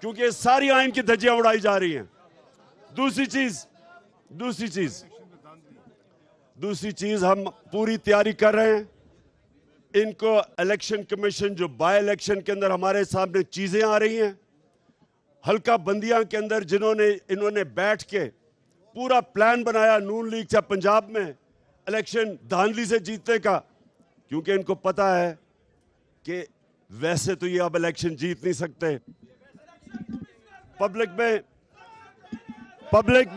क्योंकि ये सारी आइन की धज्जियां उड़ाई जा रही हैं। दूसरी चीज हम पूरी तैयारी कर रहे हैं। इनको इलेक्शन कमीशन जो बाय इलेक्शन के अंदर हमारे सामने चीजें आ रही हैं, हल्का बंदियां के अंदर इन्होंने बैठ के पूरा प्लान बनाया नून लीग से पंजाब में इलेक्शन धांधली से जीतने का, क्योंकि इनको पता है कि वैसे तो ये अब इलेक्शन जीत नहीं सकते। पब्लिक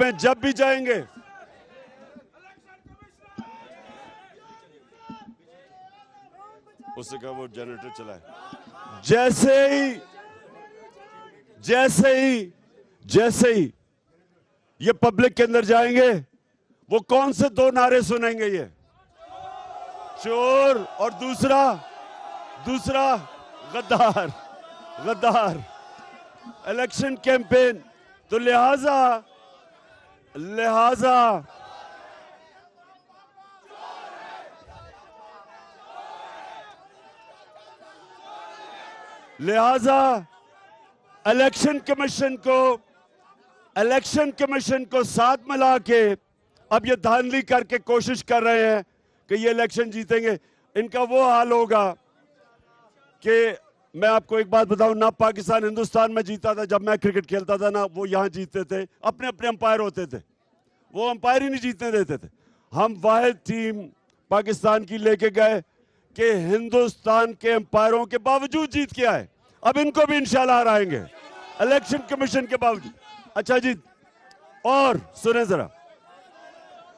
में जब भी जाएंगे, उससे कहा वो जनरेटर चलाए, जैसे ही ये पब्लिक के अंदर जाएंगे, वो कौन से दो नारे सुनेंगे? ये चोर और दूसरा गद्दार इलेक्शन कैंपेन। तो लिहाजा इलेक्शन कमीशन को साथ मिला के अब ये धांधली करके कोशिश कर रहे हैं कि ये इलेक्शन जीतेंगे। इनका वो हाल होगा कि मैं आपको एक बात बताऊं, ना पाकिस्तान हिंदुस्तान में जीता था जब मैं क्रिकेट खेलता था, ना वो यहां जीतते थे, अपने अंपायर होते थे, वो अंपायर ही नहीं जीतने देते थे। हम वाहिद टीम पाकिस्तान की लेके गए कि हिंदुस्तान के अंपायरों के बावजूद जीत के आए। अब इनको भी इंशाल्लाह हराएंगे इलेक्शन कमीशन के बावजूद। अच्छा जी, और सुने जरा,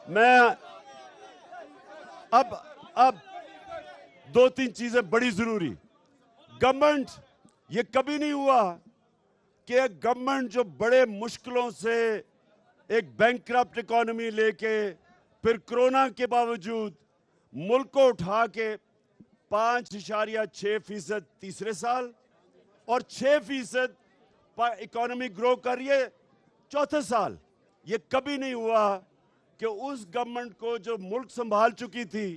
मैं अब दो तीन चीजें बड़ी जरूरी। गवर्नमेंट, ये कभी नहीं हुआ कि एक गवर्नमेंट जो बड़े मुश्किलों से एक बैंकक्रप्ट इकोनॉमी लेके फिर कोरोना के बावजूद मुल्क को उठा के 5.6% तीसरे साल और 6% इकोनॉमी ग्रो कर रही है चौथे साल। ये कभी नहीं हुआ कि उस गवर्नमेंट को जो मुल्क संभाल चुकी थी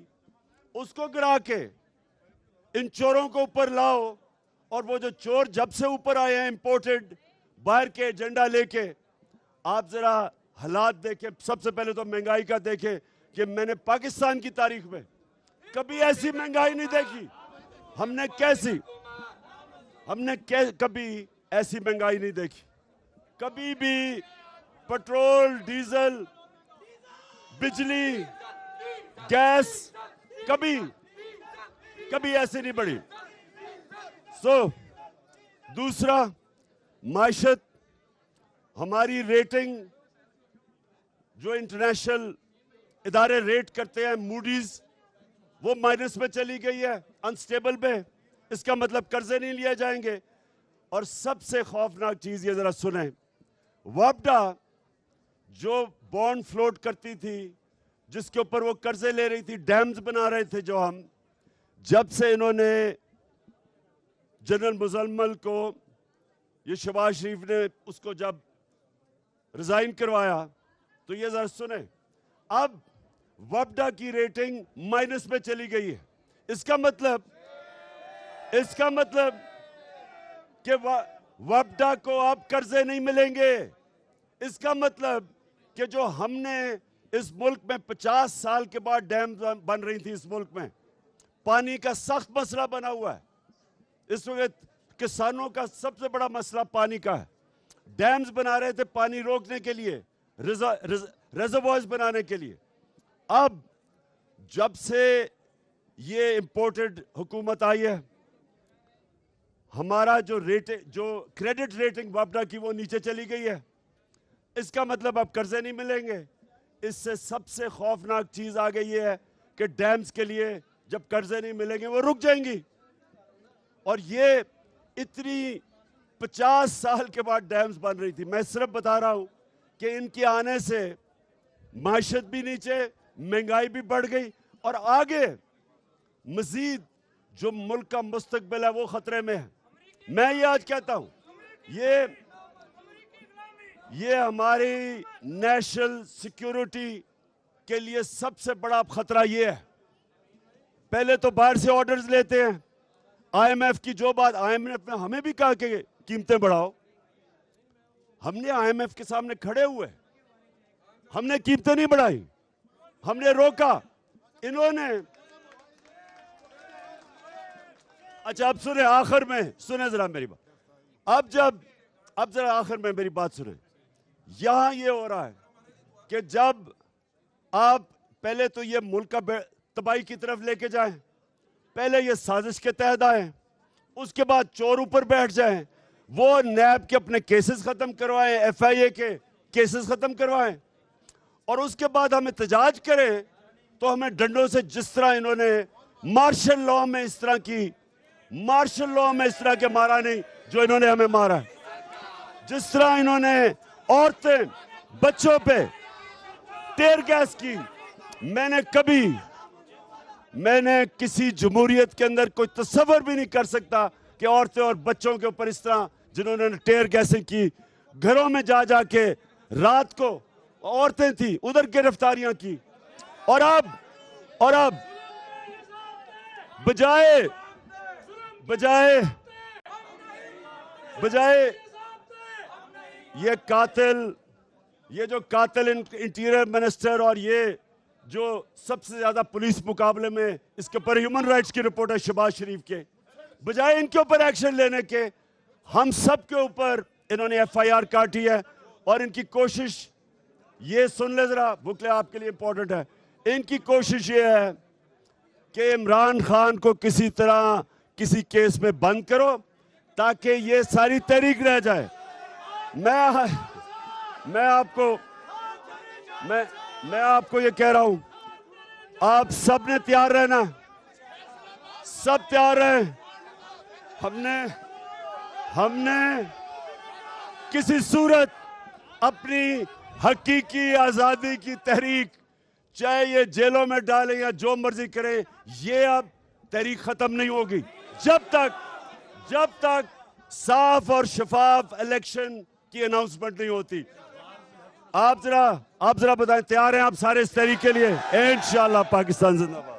उसको गिरा के इन चोरों को ऊपर लाओ। और वो जो चोर जब से ऊपर आए हैं इंपोर्टेड बाहर के एजेंडा लेके, आप जरा हालात देखें। सबसे पहले तो महंगाई का देखें कि मैंने पाकिस्तान की तारीख में कभी ऐसी महंगाई नहीं देखी। हमने कभी ऐसी महंगाई नहीं देखी। कभी भी पेट्रोल, डीजल, बिजली, गैस कभी ऐसे नहीं बढ़ी। दूसरा, मायशत, हमारी रेटिंग जो इंटरनेशनल इदारे रेट करते हैं, मूडीज, वो माइनस में चली गई है, अनस्टेबल पे। इसका मतलब कर्जे नहीं लिए जाएंगे। और सबसे खौफनाक चीज ये जरा सुने, वापडा जो बॉन्ड फ्लोट करती थी, जिसके ऊपर वो कर्जे ले रही थी, डैम्स बना रहे थे जो हम, जब से इन्होंने जनरल मुजम्मल को, ये शहबाज शरीफ ने उसको जब रिजाइन करवाया, तो ये जरा सुने, अब वापडा की रेटिंग माइनस में चली गई है। इसका मतलब कि वापडा को अब कर्जे नहीं मिलेंगे। इसका मतलब कि जो हमने इस मुल्क में 50 साल के बाद डैम बन रही थी, इस मुल्क में पानी का सख्त मसला बना हुआ है। इस वक्त किसानों का सबसे बड़ा मसला पानी का है। डैम्स बना रहे थे पानी रोकने के लिए, रिजर्वॉयर्स बनाने के लिए। अब जब से ये इंपोर्टेड हुकूमत आई है, हमारा जो क्रेडिट रेटिंग वापडा की वो नीचे चली गई है। इसका मतलब अब कर्जे नहीं मिलेंगे। इससे सबसे खौफनाक चीज आ गई है कि डैम्स के लिए जब कर्जे नहीं मिलेंगे वो रुक जाएंगी। और ये इतनी 50 साल के बाद डैम्स बन रही थी। मैं सिर्फ बता रहा हूं कि इनके आने से माशत भी नीचे, महंगाई भी बढ़ गई, और आगे मजीद जो मुल्क का मुस्तकबिल है वो खतरे में है। मैं ये आज कहता हूं, ये हमारी नेशनल सिक्योरिटी के लिए सबसे बड़ा खतरा ये है। पहले तो बाहर से ऑर्डर्स लेते हैं, आईएमएफ की जो बात, आईएमएफ ने हमें भी कहा कि कीमतें बढ़ाओ, हमने IMF के सामने खड़े हुए, हमने कीमतें नहीं बढ़ाई, हमने रोका। इन्होंने अच्छा अब सुने, आखिर में सुने जरा मेरी बात। अब जरा आखिर में मेरी बात सुने। यहां ये हो रहा है कि जब आप पहले तो ये मुल्क का तबाही की तरफ लेके जाएं, पहले ये साजिश के तहत आए, उसके बाद चोर ऊपर बैठ जाएं, वो नैब के अपने केसेस खत्म करवाएं, FIA के केसेस खत्म करवाएं, और उसके बाद हम एहतजाज करें तो हमें डंडों से, जिस तरह इन्होंने मार्शल लॉ में इस तरह के मारा नहीं जो इन्होंने हमें मारा है, जिस तरह इन्होंने औरतें बच्चों पे टेयर गैस की। मैंने किसी जमहूरियत के अंदर कोई तस्वर भी नहीं कर सकता कि औरतें और बच्चों के ऊपर इस तरह जिन्होंने टेयर गैसें की, घरों में जा के रात को औरतें थी उधर गिरफ्तारियां की। और अब बजाय ये जो कातिल इंटीरियर मिनिस्टर और ये जो सबसे ज्यादा पुलिस मुकाबले में इसके ऊपर ह्यूमन राइट्स की रिपोर्ट है शहबाज शरीफ के, बजाय इनके ऊपर एक्शन लेने के, हम सब के ऊपर इन्होंने FIR काटी है। और इनकी कोशिश, ये सुन ले जरा, बुकले आपके लिए इंपॉर्टेंट है, इनकी कोशिश ये है कि इमरान खान को किसी तरह किसी केस में बंद करो ताकि ये सारी तहरीक रह जाए। मैं आपको ये कह रहा हूं, आप सब ने तैयार रहना, सब तैयार रहे। हमने किसी सूरत अपनी हकीकी आजादी की तहरीक, चाहे ये जेलों में डालें या जो मर्जी करें, ये अब तहरीक खत्म नहीं होगी जब तक साफ और शफाफ इलेक्शन की अनाउंसमेंट नहीं होती। आप जरा बताएं, तैयार हैं आप सारे इस तहरीक के लिए? इंशाअल्लाह पाकिस्तान जिंदाबाद।